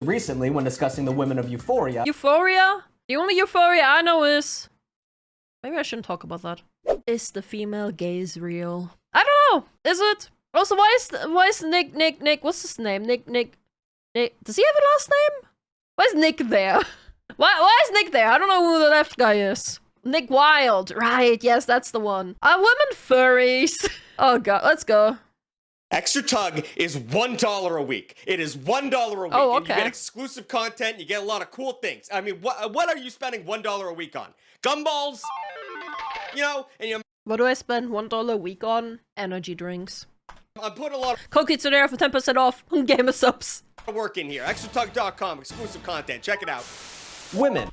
recently when discussing the women of Euphoria. Euphoria? The only Euphoria I know is... Maybe I shouldn't talk about that. Is the female gaze real? I don't know! Is it? Also, why is Nick, what's his name? Nick, does he have a last name? Why is Nick there? Why is Nick there? I don't know who the left guy is. Nick Wilde, right, yes, that's the one. Are women furries? Oh god, let's go. Extra Tug is $1 a week. it is $1 a week. Oh, And you okay. get exclusive content, you get a lot of cool things. I mean, what are you spending $1 a week on? Gumballs? You know, and you What do I spend $1 a week on? Energy drinks. I'm putting a lot Code Kitsunero for 10% off on Gamer Subs. of work in here. ExtraTug.com, exclusive content. Check it out. Women.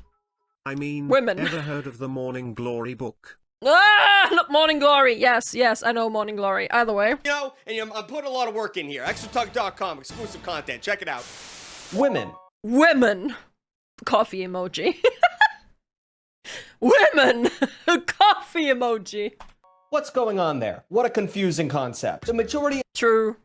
I mean, Women. ever heard of the Morning Glory book? Ah, not Morning Glory. Yes, I know Morning Glory. Either way. You know, and I'm putting a lot of work in here. ExtraTug.com, exclusive content. Check it out. Women. Women. Coffee emoji. Women. Coffee emoji. What's going on there? What a confusing concept. The majority True.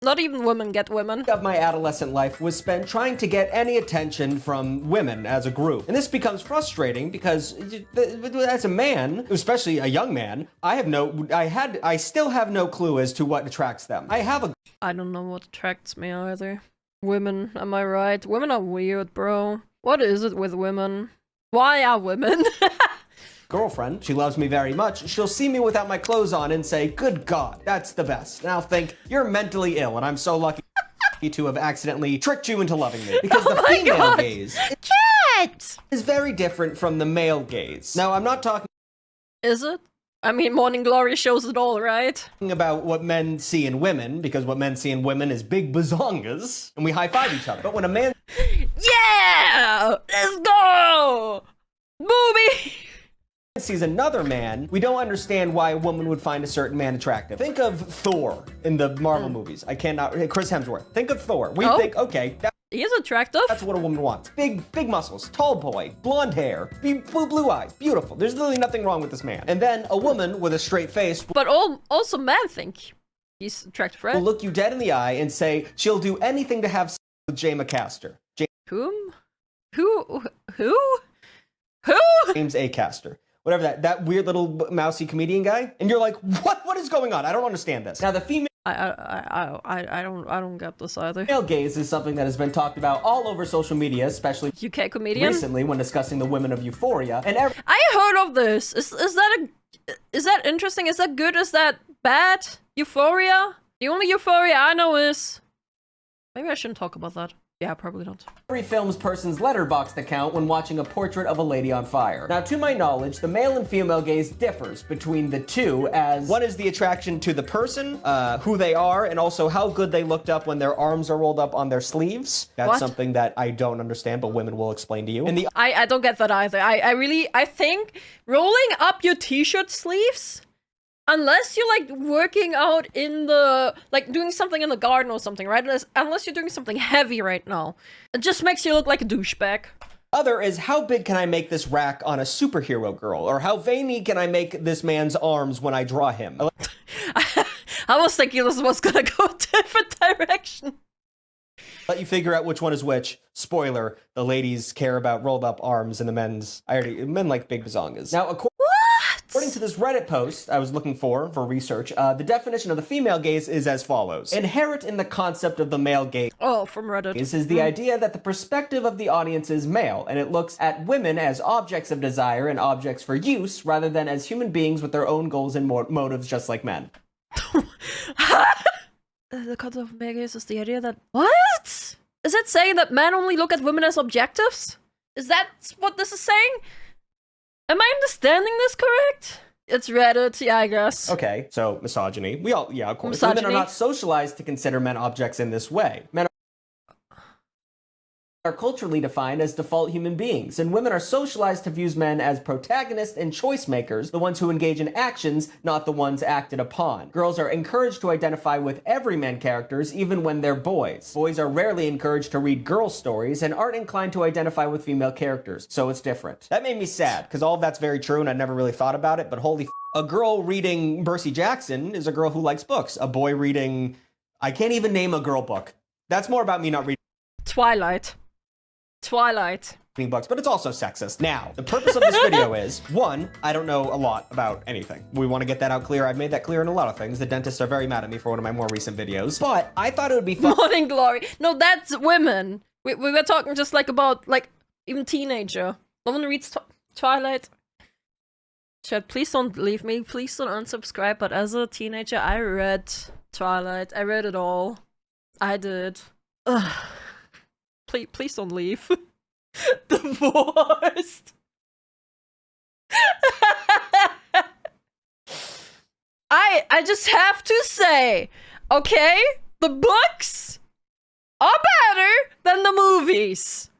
Not even women get women. of my adolescent life was spent trying to get any attention from women as a group. And this becomes frustrating because as a man, especially a young man, I still have no clue as to what attracts them. I don't know what attracts me either. Women, am I right? Women are weird, bro. What is it with women? Why are women? Girlfriend, she loves me very much. She'll see me without my clothes on and say, "Good God, that's the best." And I'll think, "You're mentally ill," and I'm so lucky to have accidentally tricked you into loving me. Because the Oh my female God. gaze Chat! is very different from the male gaze. Now, I'm not talking Is it? I mean, Morning Glory shows it all, right? about what men see in women, because what men see in women is big bazongas, and we high-five each other. But when a man Yeah! Let's go! Booby! sees another man, we don't understand why a woman would find a certain man attractive. Think of Thor in the Marvel movies. Chris Hemsworth. Think of Thor. We Oh. think, okay, He is attractive. that's what a woman wants. Big muscles, tall boy, blonde hair, blue eyes, beautiful. There's literally nothing wrong with this man. And then a woman with a straight face But also men think he's attractive, will right? look you dead in the eye and say she'll do anything to have sex with Jay McCaster. Whom? Who? James Acaster. Whatever that weird little mousy comedian guy. And you're like, what is going on? I don't understand this. Now the female I don't get this either. gaze is something that has been talked about all over social media, especially UK comedian? recently when discussing the women of Euphoria. And I heard of this. Is that interesting? Is that good? Is that bad? Euphoria? The only Euphoria I know is... Maybe I shouldn't talk about that. Yeah, probably not. every films person's Letterboxd account when watching a portrait of a lady on fire. Now, to my knowledge, the male and female gaze differs between the two, as one is the attraction to the person, who they are, and also how good they looked up when their arms are rolled up on their sleeves. That's What? something that I don't understand, but women will explain to you. And the I don't get that either. I think rolling up your t-shirt sleeves, unless you're like working out in the, like doing something in the garden or something, right? Unless you're doing something heavy right now, it just makes you look like a douchebag. other is, how big can I make this rack on a superhero girl? Or how veiny can I make this man's arms when I draw him? I was thinking this was gonna go a different direction. Let you figure out which one is which. Spoiler, the ladies care about rolled up arms and men like big bazongas. Now, according to this Reddit post I was looking for research, the definition of the female gaze is as follows. Inherent in the concept of the male gaze Oh, from Reddit. is the idea that the perspective of the audience is male, and it looks at women as objects of desire and objects for use, rather than as human beings with their own goals and motives just like men. The concept of male gaze is the idea that... What? Is it saying that men only look at women as objectives? Is that what this is saying? Am I understanding this correct? It's Reddit, yeah, I guess. Okay, so misogyny. Of course. Misogyny? Women are not socialized to consider men objects in this way. Men are culturally defined as default human beings, and women are socialized to view men as protagonists and choice makers, the ones who engage in actions, not the ones acted upon. Girls are encouraged to identify with everyman characters, even when they're boys. Boys are rarely encouraged to read girl stories and aren't inclined to identify with female characters, so it's different. That made me sad, because all of that's very true, and I never really thought about it, but holy a girl reading Percy Jackson is a girl who likes books. A boy reading... I can't even name a girl book. That's more about me not reading Twilight. Twilight. Bucks, but it's also sexist. Now, the purpose of this video is, one, I don't know a lot about anything. We want to get that out clear. I've made that clear in a lot of things. The dentists are very mad at me for one of my more recent videos, but I thought it would be fun. Morning Glory. No, that's women. We were talking just like about, like, even teenager. No one reads Twilight. Chat, please don't leave me. Please don't unsubscribe. But as a teenager, I read Twilight. I read it all. I did. Ugh. Please don't leave. Divorced. I just have to say, okay, the books are better than the movies.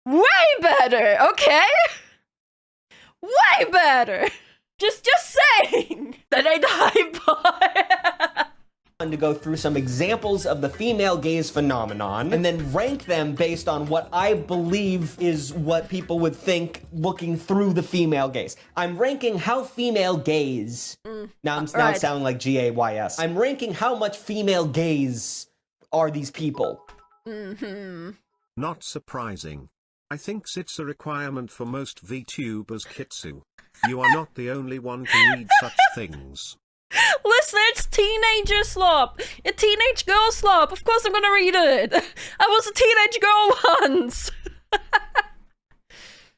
Way better, okay? Way better. Just saying. That ain't hype. To go through some examples of the female gaze phenomenon and then rank them based on what I believe is what people would think looking through the female gaze. I'm ranking how female gaze. Now I'm now sounding like GAYS. I'm ranking how much female gaze are these people. Not surprising. I think it's a requirement for most VTubers, Kitsu. You are not the only one to read such things. Listen, it's teenager slop. A teenage girl slop. Of course I'm gonna read it. I was a teenage girl once.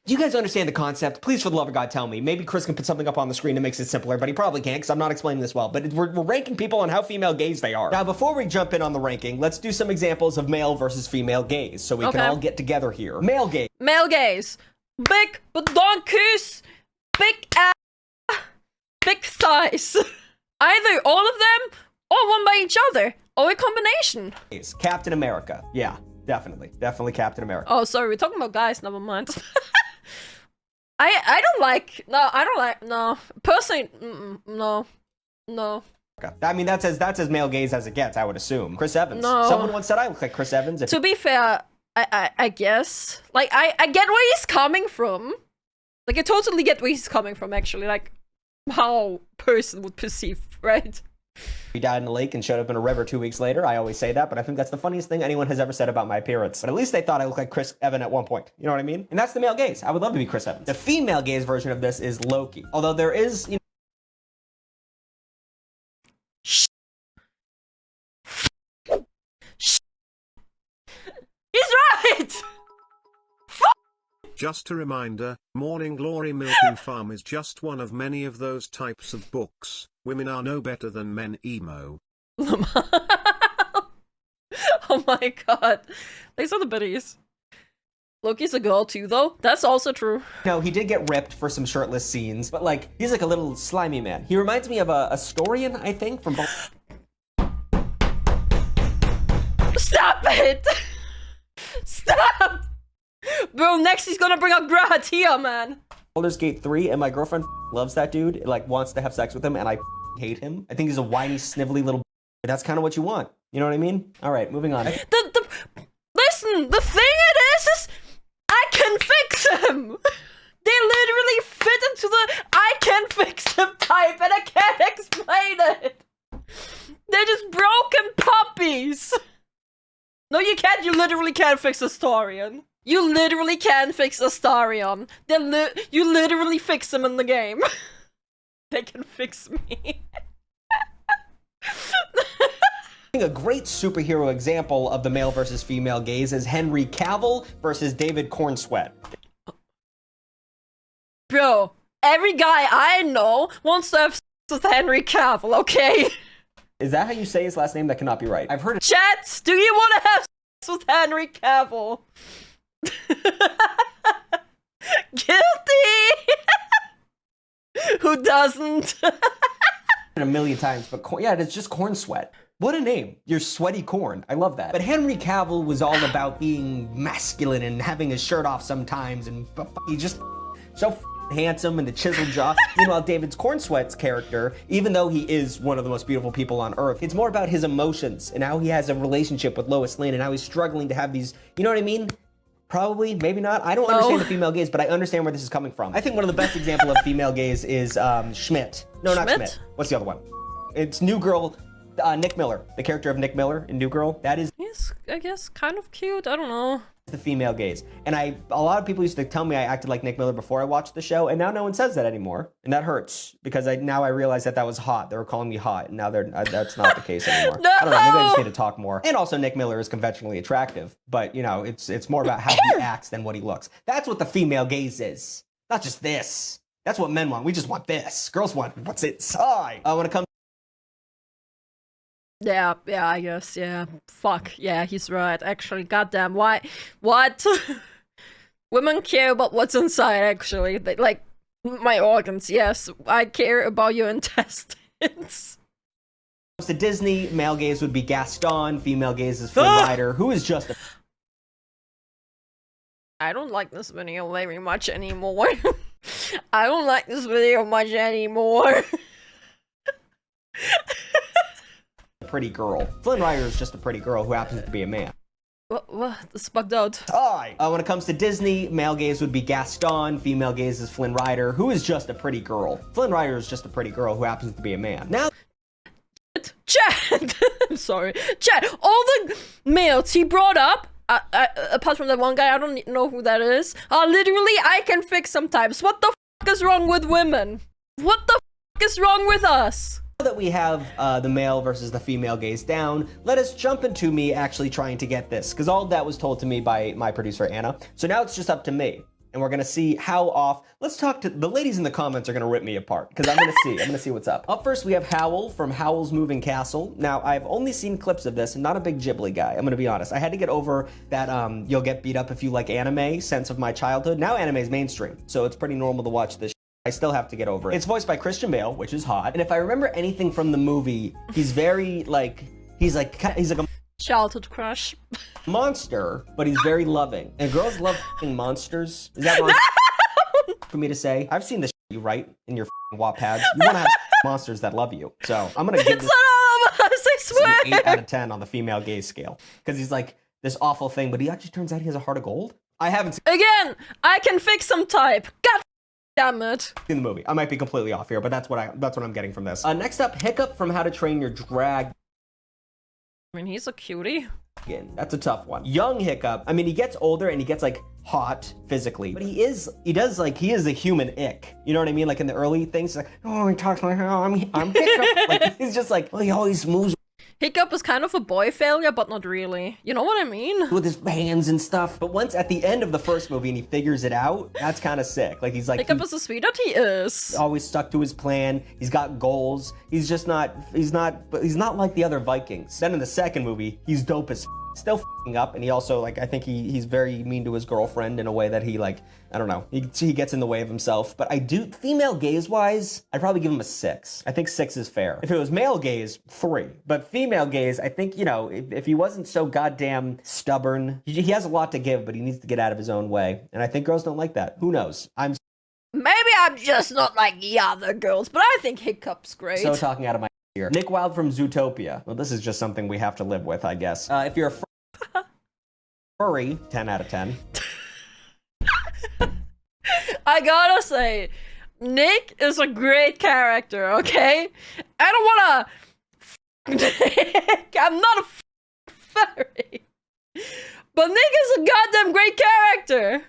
Do you guys understand the concept? Please, for the love of God, tell me. Maybe Chris can put something up on the screen that makes it simpler, but he probably can't because I'm not explaining this well. But we're ranking people on how female gaze they are. Now, before we jump in on the ranking, let's do some examples of male versus female gaze so we can all get together here. Male gaze. Male gaze. Big badonkus. Big ass. Big thighs. Either all of them, or one by each other, or a combination. Captain America. Yeah, definitely. Definitely Captain America. Oh, sorry, we're talking about guys, never mind. I don't like, no. Personally, no. I mean, that's as male gaze as it gets, I would assume. Chris Evans. No. Someone once said I look like Chris Evans. To be fair, I guess. Like, I get where he's coming from. Like, I totally get where he's coming from, actually. Like, how a person would perceive, right? He died in a lake and showed up in a river 2 weeks later. I always say that, but I think that's the funniest thing anyone has ever said about my appearance. But at least they thought I looked like Chris Evans at one point. You know what I mean? And that's the male gaze. I would love to be Chris Evans. The female gaze version of this is Loki. Although there is, you know... He's right! Just a reminder, Morning Glory Milking Farm is just one of many of those types of books. Women are no better than men emo. Oh my god. These are the biddies. Loki's a girl too, though. That's also true. No, he did get ripped for some shirtless scenes, but like, he's like a little slimy man. He reminds me of a Astorian, I think, from... Stop it! Stop! Bro, next he's gonna bring up Grahatia, man. Baldur's Gate 3, and my girlfriend loves that dude, like wants to have sex with him, and I hate him. I think he's a whiny, snivelly little but that's kind of what you want. You know what I mean? All right, moving on. Listen, the thing it is I can fix him! They literally fit into the I can fix him type, and I can't explain it! They're just broken puppies! No, you can't. You literally can't fix a Starion. You literally can fix a Starion. You literally fix them in the game. They can fix me. A great superhero example of the male versus female gaze is Henry Cavill versus David Cornsweat. Bro, every guy I know wants to have sex with Henry Cavill, okay? Is that how you say his last name? That cannot be right. I've heard it. Chat, do you want to have sex with Henry Cavill? Guilty! Who doesn't? A million times, but yeah, it's just Cornsweat. What a name. You're sweaty corn. I love that. But Henry Cavill was all about being masculine and having his shirt off sometimes, and he's just so handsome and the chiseled jaw. Meanwhile, David Cornsweat's character, even though he is one of the most beautiful people on earth, it's more about his emotions and how he has a relationship with Lois Lane and how he's struggling to have these, you know what I mean? Probably, maybe not. I don't understand the female gaze, but I understand where this is coming from. I think one of the best examples of female gaze is Schmidt. No, not Schmidt. What's the other one? It's New Girl. Nick Miller, the character of Nick Miller in New Girl, that is He's, I guess, kind of cute. I don't know. the female gaze. And a lot of people used to tell me I acted like Nick Miller before I watched the show, and now no one says that anymore. And that hurts, because now I realize that was hot. They were calling me hot, and now that's not the case anymore. No! I don't know, maybe I just need to talk more. And also Nick Miller is conventionally attractive, but you know, it's more about how he acts than what he looks. That's what the female gaze is. Not just this. That's what men want. We just want this. Girls want what's inside. When it comes Yeah, I guess, yeah. Fuck, yeah, he's right. Actually, goddamn, why? What? Women care about what's inside, actually. They, like, my organs, yes. I care about your intestines. to Disney, male gaze would be Gaston, female gaze is Flynn Rider, who is just a I don't like this video very much anymore. I don't like this video much anymore. pretty girl. Flynn Rider is just a pretty girl who happens to be a man. What? This is bugged out. When it comes to Disney, male gaze would be Gaston, female gaze is Flynn Rider, who is just a pretty girl. Flynn Rider is just a pretty girl who happens to be a man. Now, Chad! I'm sorry. Chad, all the males he brought up, apart from that one guy, I don't know who that is, literally, I can fix sometimes. What the f is wrong with women? What the f is wrong with us? now that we have the male versus the female gaze down, let us jump into me actually trying to get this, because all of that was told to me by my producer, Anna. So now it's just up to me. And we're gonna see how off. Let's talk to the ladies in the comments are gonna rip me apart because I'm gonna see what's up. Up first, we have Howl from Howl's Moving Castle. Now, I've only seen clips of this. I'm not a big Ghibli guy. I'm gonna be honest. I had to get over that you'll get beat up if you like anime sense of my childhood. Now anime is mainstream, so it's pretty normal to watch this. I still have to get over it. It's voiced by Christian Bale, which is hot. And if I remember anything from the movie, he's very like he's like a Childhood crush. monster, but he's very loving. And girls love f***ing monsters. Is that wrong for me to say? I've seen the you write in your f***ing Wattpads. You want to have monsters that love you. So I'm gonna give It's this not all of us, I swear! an 8 out of 10 on the female gaze scale. Because he's like this awful thing, but he actually turns out he has a heart of gold. I haven't Again, I can fix some type. God damn it. seen the movie. I might be completely off here, but that's what I'm getting from this. Next up, Hiccup from How to Train Your Dragon. I mean, he's a cutie. That's a tough one. Young Hiccup, I mean, he gets older and he gets like hot physically, but he is a human ick. You know what I mean? Like in the early things, he's like, oh, he talks like, oh, I'm Hiccup. Like he's just like, oh, he always moves Hiccup is kind of a boy failure, but not really. You know what I mean? with his hands and stuff. But once at the end of the first movie and he figures it out, that's kind of sick. Like he's like, Hiccup is a sweetheart, he is. always stuck to his plan. He's got goals. He's not like the other Vikings. Then in the second movie, he's dope as still f***ing up, and he also like I think he's very mean to his girlfriend in a way that he like I don't know he gets in the way of himself. But I do female gaze wise, I'd probably give him a 6. I think 6 is fair. If it was male gaze, 3. But female gaze, I think if he wasn't so goddamn stubborn, he has a lot to give, but he needs to get out of his own way. And I think girls don't like that. Who knows? I'm Maybe I'm just not like the other girls, but I think Hiccup's great. so talking out of my ear. Nick Wilde from Zootopia. Well, this is just something we have to live with, I guess. If you're a furry, 10 out of 10. I gotta say, Nick is a great character, okay? I don't wanna Nick. I'm not a furry. But Nick is a goddamn great character.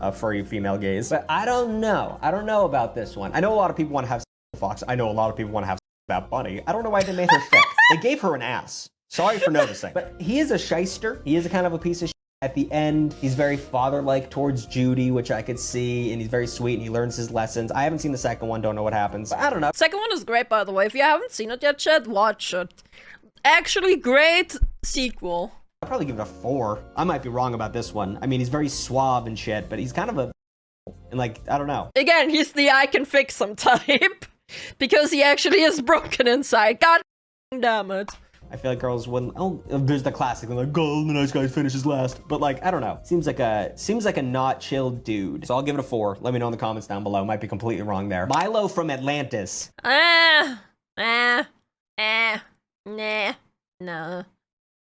A furry female gaze. But I don't know. I don't know about this one. I know a lot of people want to have Fox. I know a lot of people want to have that bunny. I don't know why they made her thick. They gave her an ass. Sorry for noticing. But he is a shyster. He is a kind of a piece of shit. At the end, he's very father-like towards Judy, which I could see, and he's very sweet, and he learns his lessons. I haven't seen the second one, don't know what happens. But I don't know. Second one is great, by the way. If you haven't seen it yet, Chad, watch it. Actually, great sequel. I'll probably give it a 4. I might be wrong about this one. I mean, he's very suave and shit, but he's kind of a... And like, I don't know. Again, he's the I can fix some type. Because he actually is broken inside. God damn it. I feel like girls wouldn't. Oh, there's the classic, like, "Go, the nice guy finishes last." But like, I don't know. Seems like a not chill dude. So I'll give it a 4. Let me know in the comments down below. Might be completely wrong there. Milo from Atlantis. Nah, no, nah.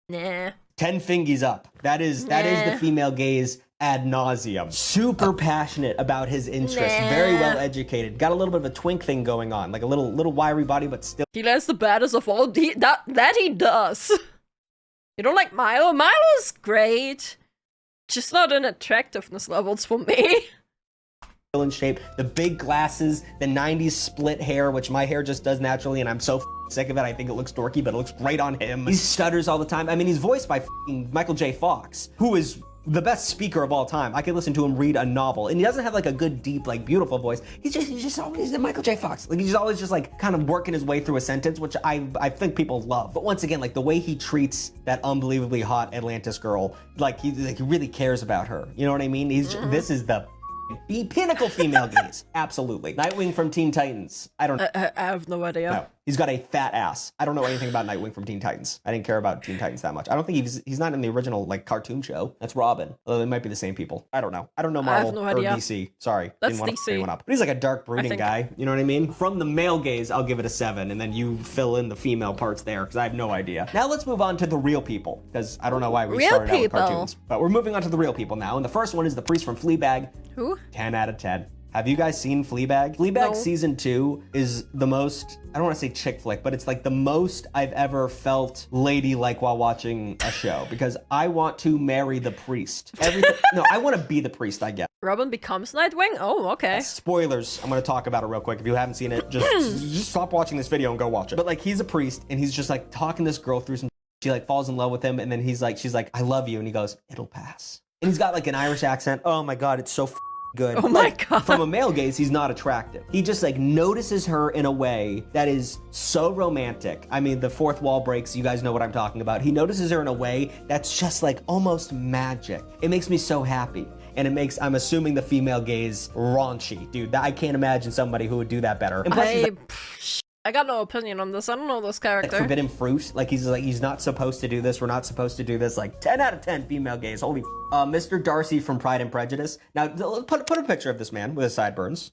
10 fingies up. That is the female gaze ad nauseum. Super passionate about his interests, very well educated, got a little bit of a twink thing going on, like a little wiry body, but still. He likes the baddest of all. That he does. You don't like Milo? Milo's great. Just not in attractiveness levels for me. In shape, the big glasses, the 90s split hair, which my hair just does naturally, and I'm so sick of it. I think it looks dorky, but it looks great on him. He stutters all the time. I mean, he's voiced by Michael J. Fox, who is the best speaker of all time. I could listen to him read a novel, and he doesn't have like a good, deep, like beautiful voice. He's just always the Michael J. Fox. Like he's always just like kind of working his way through a sentence, which I think people love. But once again, like the way he treats that unbelievably hot Atlantis girl, like he really cares about her. You know what I mean? This is the pinnacle female gaze. Absolutely. Nightwing from Teen Titans. I don't know. I have no idea. No. He's got a fat ass. I don't know anything about Nightwing from Teen Titans. I didn't care about Teen Titans that much. I don't think he's not in the original like cartoon show. That's Robin. Although they might be the same people. I don't know. I don't know Marvel I have no idea. or DC. Sorry. That's Didn't want DC. to anyone up. But he's like a dark brooding guy. You know what I mean? From the male gaze, I'll give it a 7, and then you fill in the female parts there because I have no idea. Now let's move on to the real people because I don't know why we started out with cartoons. But we're moving on to the real people now, and the first one is the priest from Fleabag. Who? 10 out of 10. Have you guys seen Fleabag? Fleabag No. season 2 is the most, I don't want to say chick flick, but it's like the most I've ever felt ladylike while watching a show because I want to marry the priest. No, I want to be the priest, I guess. Robin becomes Nightwing? Oh, okay. Spoilers, I'm going to talk about it real quick. If you haven't seen it, just stop watching this video and go watch it. But like he's a priest and he's just like talking this girl through some, she like falls in love with him and then she's like, I love you. And he goes, it'll pass. And he's got like an Irish accent. Oh my God, it's so good. Oh my God. From a male gaze, he's not attractive. He just like notices her in a way that is so romantic. I mean, the fourth wall breaks. You guys know what I'm talking about. He notices her in a way that's just like almost magic. It makes me so happy. And it makes, I'm assuming, the female gaze raunchy. Dude, I can't imagine somebody who would do that better. And plus, he's I got no opinion on this. I don't know this character. like forbidden fruit. Like he's not supposed to do this. We're not supposed to do this. Like 10 out of 10 female gaze. Holy Mr. Darcy from Pride and Prejudice. Now put a picture of this man with his sideburns.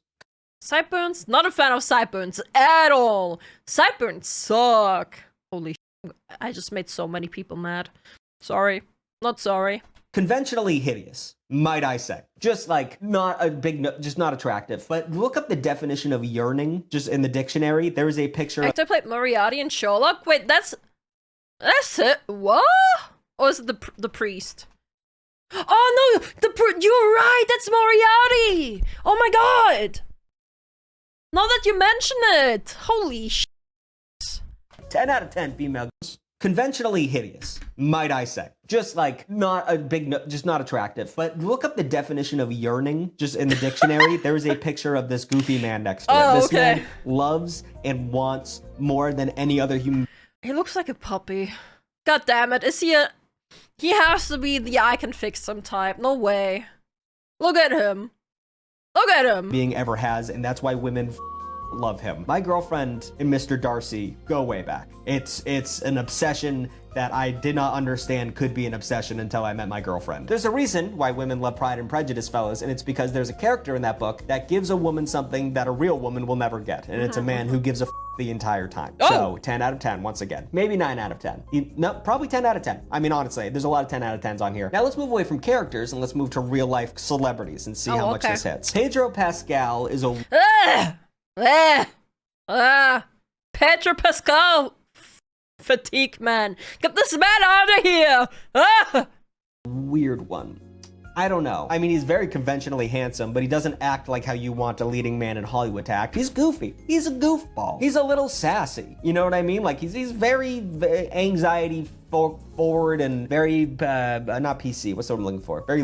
Sideburns? Not a fan of sideburns at all. Sideburns suck. Holy shit. I just made so many people mad. Sorry. Not sorry. Conventionally hideous, might I say. Just like not a big, just not attractive. But look up the definition of yearning just in the dictionary. There is a picture. Actor played Moriarty in Sherlock. Wait, that's it. What? Or is it the priest? Oh no, you're right. That's Moriarty. Oh my God. Now that you mention it, holy shit. 10 out of 10 female. Conventionally hideous, might I say. Just like not a big, just not attractive. But look up the definition of yearning just in the dictionary. There is a picture of this goofy man next to it. This man loves and wants more than any other human. He looks like a puppy. God damn it. He has to be the I can fix him type. No way. Look at him. Look at him. Being ever has, and that's why women love him. My girlfriend and Mr. Darcy go way back. It's an obsession that I did not understand could be an obsession until I met my girlfriend. There's a reason why women love Pride and Prejudice, fellas, and it's because there's a character in that book that gives a woman something that a real woman will never get, and it's a man who gives a the entire time. So 10 out of 10 once again. Maybe 9 out of 10. No, probably 10 out of 10. I mean, honestly, there's a lot of 10 out of 10s on here. Now let's move away from characters and let's move to real life celebrities and see how much this hits. Pedro Pascal is a Pedro Pascal fatigue, man. Get this man out of here. Weird one. I don't know. I mean, he's very conventionally handsome, but he doesn't act like how you want a leading man in Hollywood to act. He's goofy. He's a goofball. He's a little sassy. You know what I mean? Like he's very anxiety forward and very not PC. What's the word I'm looking for? Very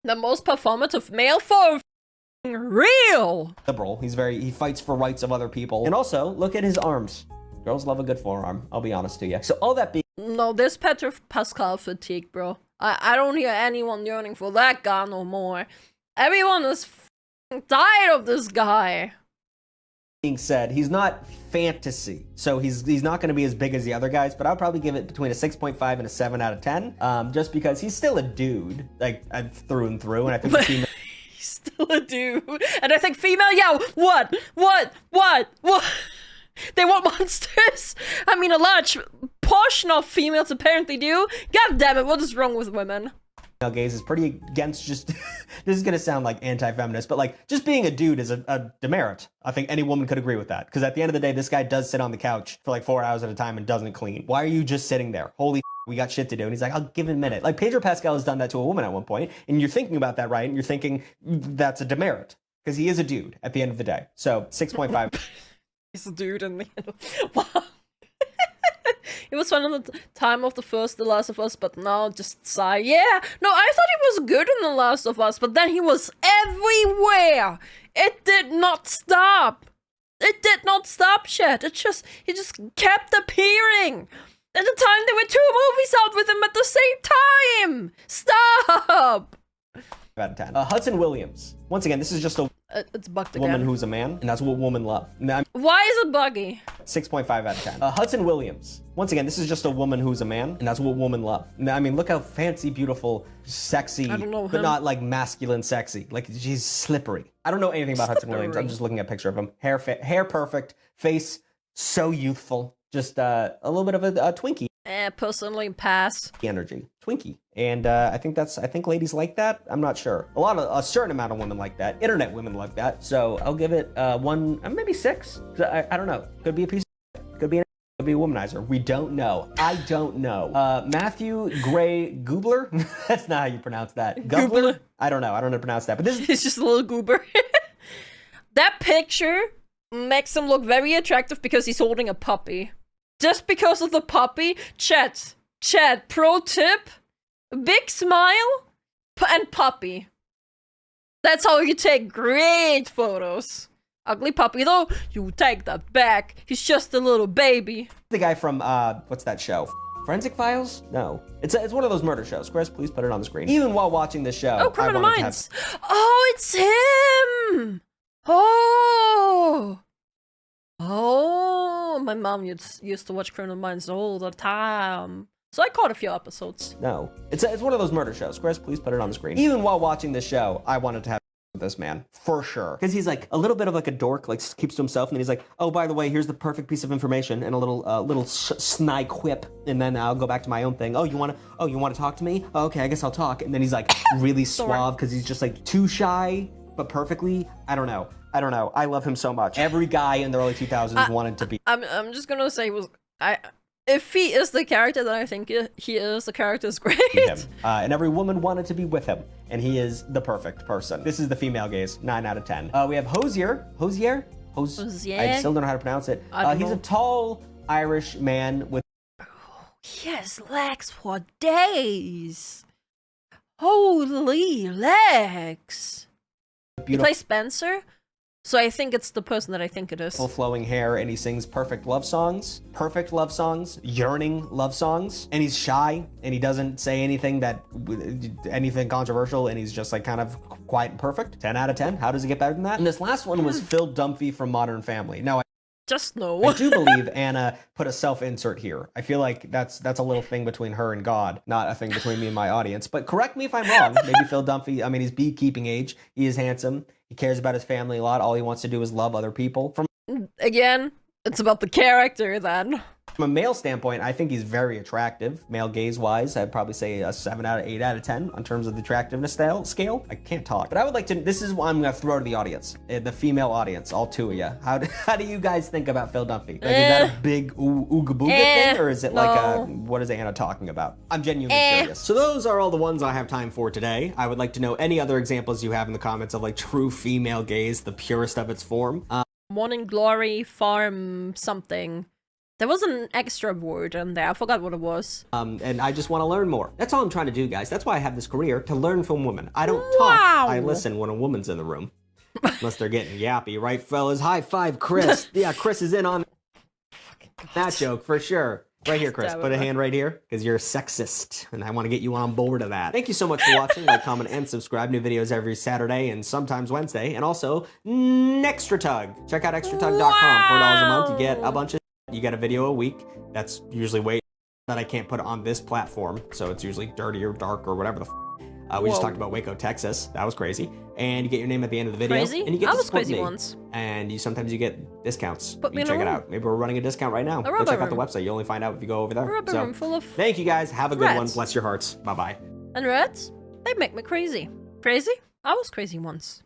the most performative male for real. Liberal. He fights for rights of other people. And also, look at his arms. Girls love a good forearm. I'll be honest to you. So all that being no, there's Pedro Pascal fatigue, bro. I don't hear anyone yearning for that guy no more. Everyone is tired of this guy. Being said, he's not fantasy, so he's not going to be as big as the other guys, but I'll probably give it between a 6.5 and a 7 out of 10, just because he's still a dude, like through and through, and I think the female he's still a dude, and I think female, yeah, what? They want monsters? I mean, a large portion of females apparently do. God damn it, what is wrong with women? gaze is pretty against just, this is gonna sound like anti-feminist, but like just being a dude is a demerit. I think any woman could agree with that. Because at the end of the day, this guy does sit on the couch for like 4 hours at a time and doesn't clean. Why are you just sitting there? Holy we got shit to do. And he's like, I'll give it a minute. Like Pedro Pascal has done that to a woman at one point, and you're thinking about that, right? And you're thinking that's a demerit. Because he is a dude at the end of the day. So 6.5. He's a dude in the end. Wow. It was fun in the time of the first The Last of Us, but now just sigh. Yeah, no, I thought he was good in The Last of Us, but then he was everywhere. It did not stop. It did not stop, shit. He just kept appearing. At the time, there were 2 movies out with him at the same time. Stop. Out of 10. Hudson Williams. Once again, this is just a it's bugged woman again. who's a man, and that's what women love. Why is it buggy? 6.5 out of 10. Hudson Williams. Once again, this is just a woman who's a man, and that's what women love. I mean, look how fancy, beautiful, sexy, I don't know but him. not like masculine sexy. Like she's slippery. I don't know anything about Hudson Williams. I'm just looking at a picture of him. Hair perfect, face so youthful. Just a little bit of a Twinkie Personally, pass. energy. Twinkie. And I think ladies like that. I'm not sure. A certain amount of women like that. Internet women like that. So I'll give it 1, maybe 6. I don't know. Could be a piece of could be a womanizer. We don't know. I don't know. Matthew Gray Goobler? That's not how you pronounce that. Goobler? I don't know. I don't know how to pronounce that. But this is He's just a little goober. That picture makes him look very attractive because he's holding a puppy. Just because of the puppy? Chat, pro tip, big smile, and puppy. That's how you take great photos. Ugly puppy though, you take that back. He's just a little baby. the guy from, what's that show? Forensic Files? No. It's one of those murder shows. Chris, please put it on the screen. Even while watching this show, Oh, Criminal I wanted to Minds. Oh, it's him! Oh, my mom used to watch Criminal Minds all the time. So I caught a few episodes. No. It's one of those murder shows. Chris, please put it on the screen. Even while watching this show, I wanted to have with this man, for sure. Because he's like a little bit of like a dork, like keeps to himself, and then he's like, oh, by the way, here's the perfect piece of information, and a little snide quip, and then I'll go back to my own thing. Oh, you want to talk to me? Oh, okay, I guess I'll talk. And then he's like really suave because he's just like too shy, but perfectly. I don't know. I love him so much. Every guy in the early 2000s wanted to be. I'm just gonna say if he is the character that I think he is, the character is great. him. And every woman wanted to be with him, and he is the perfect person. This is the female gaze, 9 out of 10. We have Hosier. I still don't know how to pronounce it. He's a tall Irish man with He has legs for days. Holy legs. He beautiful plays Spencer, so I think it's the person that I think it is. flowing hair, and he sings perfect love songs, yearning love songs, and he's shy, and he doesn't say anything controversial, and he's just like kind of quiet and perfect. 10 out of 10. How does it get better than that? And this last one was Phil Dunphy from Modern Family. Now, Just no. I do believe Anna put a self-insert here. I feel like that's a little thing between her and God, not a thing between me and my audience. But correct me if I'm wrong. Maybe Phil Dunphy, I mean, he's beekeeping age. He is handsome. He cares about his family a lot. All he wants to do is love other people. Again, it's about the character then. From a male standpoint, I think he's very attractive. Male gaze-wise, I'd probably say a 7 out of 8 out of 10 in terms of the attractiveness scale. I can't talk. But I would like to, this is what I'm going to throw to the audience, the female audience, all 2 of you. How do you guys think about Phil Dunphy? Like, is that a big ooga booga thing, or is it like what is Anna talking about? I'm genuinely curious. So those are all the ones I have time for today. I would like to know any other examples you have in the comments of like true female gaze, the purest of its form. Morning Glory Farm something. There was an extra word in there. I forgot what it was. And I just want to learn more. That's all I'm trying to do, guys. That's why I have this career, to learn from women. I don't Wow. talk. I listen when a woman's in the room. Unless they're getting yappy, right, fellas? High five, Chris. Yeah, Chris is in on that joke for sure. Right here, Chris. Put a hand right here, because you're sexist, and I want to get you on board of that. Thank you so much for watching. Like, comment, and subscribe. New videos every Saturday and sometimes Wednesday. And also, Extra Tug. Check out extratug.com. $4 a month. You get a bunch of You get a video a week. That's usually way that I can't put on this platform, so it's usually dirty or dark or whatever the we just talked about Waco, Texas. That was crazy. And you get your name at the end of the video. Crazy? And you get I to was support crazy me. once. And sometimes you get discounts. Put me You in a check it room. out. Maybe we're running a discount right now. Go rubber check out the room. website. You only find out if you go over there. A rubber So, room full of thank you guys. Have a good one. rats. Bless your hearts. Bye-bye. and rats. They make me crazy. Crazy? I was crazy once.